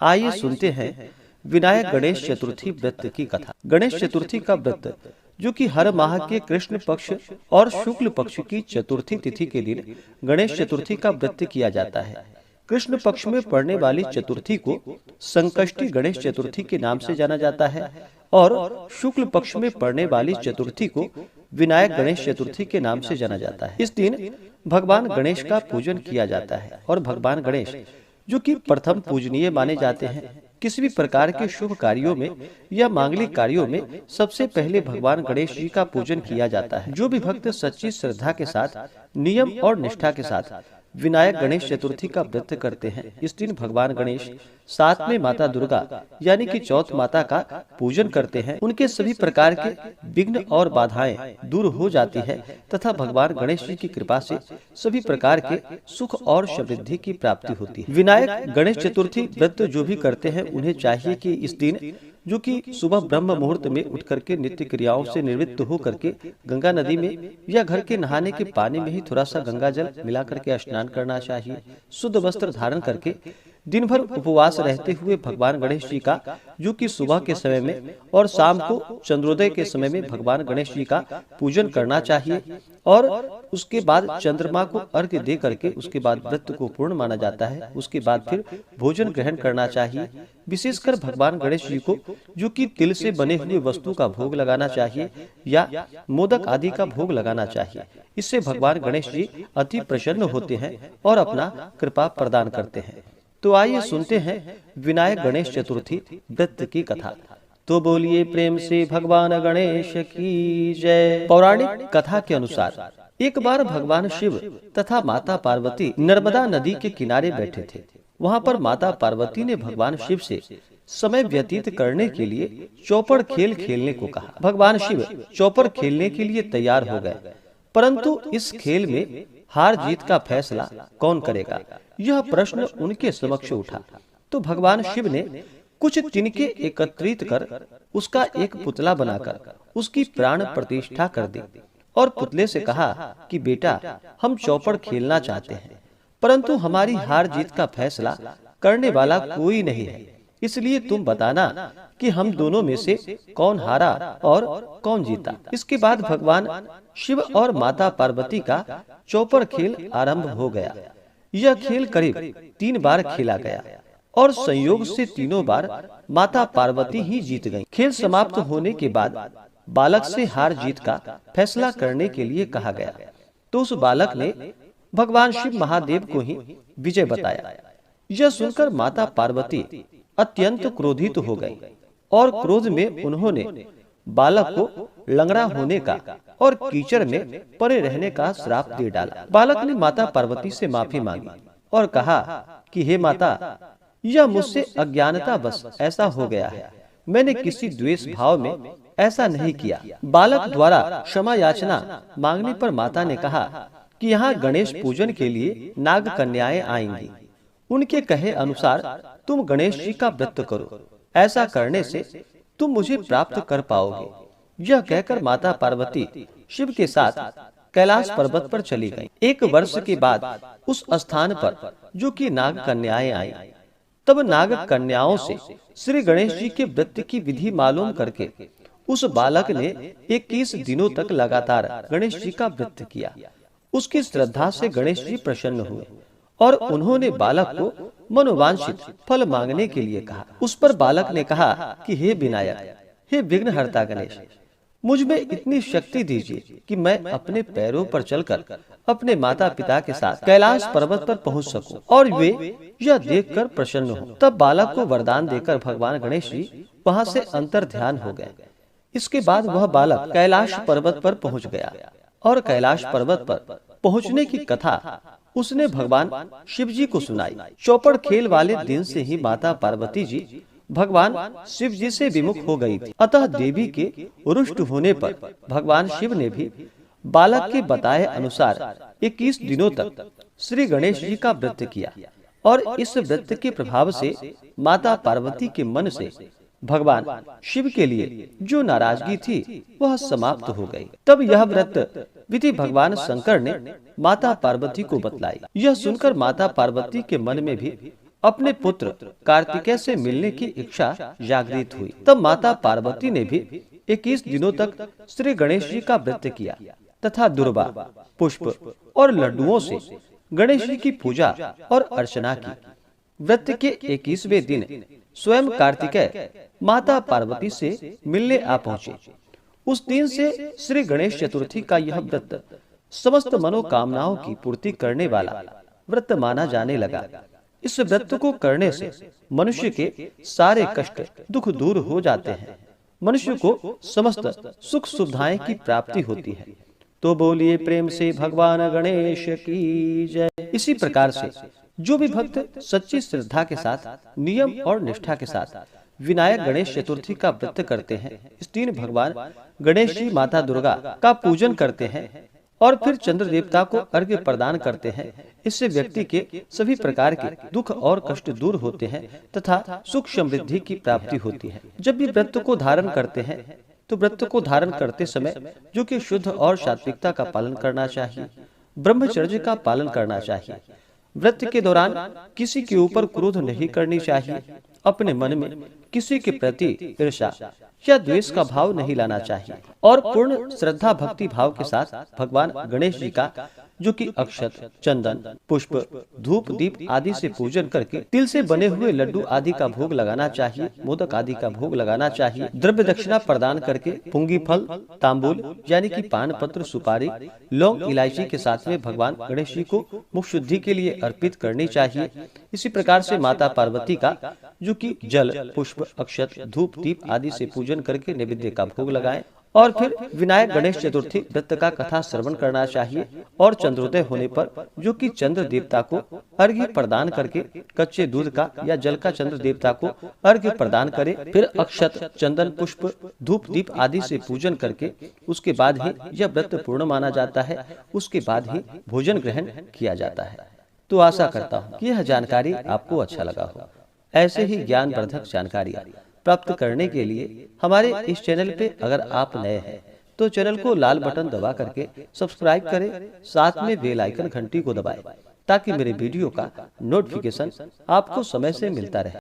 आइए सुनते हैं विनायक गणेश चतुर्थी व्रत की कथा। गणेश चतुर्थी का व्रत जो कि हर माह के कृष्ण पक्ष और शुक्ल पक्ष की चतुर्थी तिथि के दिन गणेश चतुर्थी का व्रत किया जाता है। कृष्ण पक्ष में पड़ने वाली चतुर्थी को संकष्टी गणेश चतुर्थी के नाम से जाना जाता है और शुक्ल पक्ष में पड़ने वाली चतुर्थी को विनायक गणेश चतुर्थी के नाम से जाना जाता है। इस दिन भगवान गणेश का पूजन किया जाता है और भगवान गणेश जो कि प्रथम पूजनीय माने जाते हैं। किसी भी प्रकार के शुभ कार्यों में या मांगलिक कार्यों में सबसे पहले भगवान गणेश जी का पूजन किया जाता है। जो भी भक्त सच्ची श्रद्धा के साथ, नियम और निष्ठा के साथ विनायक गणेश चतुर्थी का व्रत करते हैं, इस दिन भगवान गणेश साथ में माता दुर्गा यानी कि चौथ माता का पूजन करते हैं। उनके सभी प्रकार के विघ्न और बाधाएं दूर हो जाती है तथा भगवान गणेश जी की कृपा से सभी प्रकार के सुख और समृद्धि की प्राप्ति होती है। विनायक गणेश चतुर्थी व्रत जो भी करते हैं उन्हें चाहिए कि इस दिन जो कि सुबह ब्रह्म मुहूर्त में उठ करके नित्य क्रियाओं से निवृत्त हो करके गंगा नदी में या घर के नहाने के पानी में ही थोड़ा सा गंगा जल मिला करके स्नान करना चाहिए। शुद्ध वस्त्र धारण करके दिन भर उपवास रहते हुए भगवान गणेश जी का जो कि सुबह के समय में और शाम को चंद्रोदय के समय में भगवान गणेश जी का पूजन करना चाहिए और उसके बाद चंद्रमा को अर्घ्य दे करके उसके बाद व्रत को पूर्ण माना जाता है। उसके बाद फिर भोजन ग्रहण करना चाहिए। विशेषकर भगवान गणेश जी को जो कि तिल से बने हुए वस्तु का भोग लगाना चाहिए या मोदक आदि का भोग लगाना चाहिए। इससे भगवान गणेश जी अति प्रसन्न होते हैं और अपना कृपा प्रदान करते हैं। तो आइए सुनते हैं विनायक गणेश चतुर्थी व्रत की कथा। तो बोलिए प्रेम से भगवान गणेश की जय। पौराणिक कथा के अनुसार एक बार भगवान शिव तथा माता पार्वती नर्मदा नदी के किनारे बैठे थे। वहां पर माता पार्वती ने भगवान शिव से समय व्यतीत करने के लिए चौपड़ खेल खेलने को कहा। भगवान शिव चौपड़ खेलने के लिए तैयार हो गए, परंतु इस खेल में हार जीत का फैसला कौन करेगा, यह प्रश्न उनके समक्ष उठा। तो भगवान शिव ने कुछ तिनके एकत्रित कर उसका एक पुतला बनाकर उसकी प्राण प्रतिष्ठा कर दी और पुतले से कहा कि बेटा, हम चौपड़ खेलना चाहते हैं, परंतु हमारी हार जीत का फैसला करने वाला कोई नहीं है, इसलिए तुम बताना कि हम दोनों में से कौन हारा और कौन जीता। इसके बाद भगवान शिव और माता पार्वती का चौपड़ खेल आरंभ हो गया। यह खेल करीब 3 बार खेला गया और संयोग से तीनों बार माता पार्वती ही जीत गईं। खेल समाप्त होने के बाद बालक से हार जीत का फैसला करने के लिए कहा गया, तो उस बालक ने भगवान शिव महादेव को ही विजय बताया। यह सुनकर माता पार्वती अत्यंत क्रोधित हो गई और क्रोध में उन्होंने बालक को लंगड़ा होने का और कीचड़ में पड़े रहने का श्राप दे डाला। बालक ने माता पार्वती से माफी मांगी और कहा कि हे माता, यह मुझसे अज्ञानता बस ऐसा हो गया है, मैंने किसी द्वेष भाव में ऐसा नहीं किया। बालक द्वारा क्षमा याचना मांगने पर माता ने कहा कि यहाँ गणेश पूजन के लिए नाग कन्याएं आएंगी, उनके कहे अनुसार तुम गणेश जी का व्रत करो, ऐसा करने से तुम मुझे प्राप्त कर पाओगे। यह कहकर माता पार्वती शिव के साथ कैलाश पर्वत पर चली गईं। 1 वर्ष के बाद उस स्थान पर जो कि नाग कन्याएं आई, तब नाग कन्याओं से श्री गणेश जी के व्रत की विधि मालूम करके उस बालक ने 21 दिनों तक लगातार गणेश जी का व्रत किया। उसकी श्रद्धा से गणेश जी प्रसन्न हुए और उन्होंने बालक को मनोवांछित फल मांगने के लिए कहा। उस पर बालक ने कहा कि हे विनायक, हे विघ्नहर्ता गणेश, मुझ में इतनी शक्ति दीजिए कि मैं अपने पैरों पर चलकर अपने माता पिता के साथ कैलाश पर्वत पर पहुंच सकूं और वे यह देखकर प्रसन्न हो। तब बालक को वरदान देकर भगवान गणेश जी वहां से अंतर ध्यान हो गए। इसके बाद वह बालक कैलाश पर्वत पर पहुंच गया और कैलाश पर्वत पर पहुंचने की कथा उसने भगवान शिव जी को सुनाई। चौपड़ खेल वाले दिन से ही माता पार्वती जी भगवान शिव जी से विमुख हो गई थी। अतः देवी के रुष्ट होने पर भगवान शिव ने भी बालक के बताए अनुसार 21 दिनों तक श्री गणेश जी का व्रत किया और इस व्रत के प्रभाव से माता पार्वती के मन से भगवान शिव के लिए जो नाराजगी थी वह समाप्त हो गई। तब यह व्रत विधि भगवान शंकर ने माता पार्वती को बतलाई। यह सुनकर माता पार्वती के मन में भी अपने पुत्र कार्तिकेय से मिलने की इच्छा जागृत हुई। तब माता पार्वती ने भी 21 दिनों तक श्री गणेश जी का व्रत किया तथा दुर्वा, पुष्प और लड्डुओं से गणेश जी की पूजा और अर्चना की। व्रत के 21वें दिन स्वयं कार्तिकेय माता पार्वती से मिलने आ पहुँचे। उस दिन से श्री गणेश चतुर्थी का यह व्रत समस्त मनोकामनाओं की पूर्ति करने वाला व्रत माना जाने लगा। इस व्रत को करने से मनुष्य के सारे कष्ट दुख दूर हो जाते हैं, मनुष्य को समस्त सुख सुविधाएं की प्राप्ति होती है। तो बोलिए प्रेम से भगवान गणेश की जय। इसी प्रकार से जो भी भक्त सच्ची श्रद्धा के साथ, नियम और निष्ठा के साथ विनायक गणेश चतुर्थी का व्रत करते हैं, इस दिन भगवान गणेश जी माता दुर्गा का पूजन करते हैं और फिर चंद्र देवता को अर्घ्य प्रदान करते हैं। इससे व्यक्ति के सभी प्रकार के दुख और कष्ट दूर होते हैं तथा सुख समृद्धि की प्राप्ति होती है। जब भी व्रत को धारण करते हैं तो व्रत को धारण करते समय जो कि शुद्ध और सात्विकता का पालन करना चाहिए, ब्रह्मचर्य का पालन करना चाहिए। व्रत के दौरान किसी के ऊपर क्रोध नहीं करनी चाहिए, अपने मन में किसी के प्रति ईर्ष्या या द्वेष का भाव नहीं लाना चाहिए और पूर्ण श्रद्धा भक्ति भाव के साथ भगवान गणेश जी का जो कि अक्षत, चंदन, पुष्प, धूप, दीप आदि से पूजन करके तिल से बने हुए लड्डू आदि का भोग लगाना चाहिए, मोदक आदि का भोग लगाना चाहिए। द्रव्य दक्षिणा प्रदान करके पुंगी फल, तांबूल यानी कि पान पत्र, सुपारी, लौंग, इलायची के साथ में भगवान गणेश जी को मुख शुद्धि के लिए अर्पित करनी चाहिए। इसी प्रकार से माता पार्वती का जो कि जल, पुष्प, अक्षत, धूप, दीप आदि से पूजन करके नैवेद्य का भोग लगाएं और फिर विनायक गणेश चतुर्थी व्रत का कथा श्रवण करना चाहिए और चंद्रोदय होने पर जो कि चंद्र देवता को अर्घ्य प्रदान करके कच्चे दूध का या जल का चंद्र देवता को अर्घ्य प्रदान करे। फिर अक्षत, चंदन, पुष्प, धूप, दीप आदि से पूजन करके उसके बाद ही यह व्रत पूर्ण माना जाता है। उसके बाद ही भोजन ग्रहण किया जाता है। तो आशा करता हूँ कि यह जानकारी आपको अच्छा लगा हो। ऐसे ही ज्ञानवर्धक जानकारियाँ प्राप्त करने के लिए हमारे इस चैनल पे अगर आप नए हैं तो चैनल को लाल बटन दबा करके सब्सक्राइब करें, साथ में बेल आइकन घंटी को दबाएं ताकि मेरे वीडियो का नोटिफिकेशन आपको समय से मिलता रहे।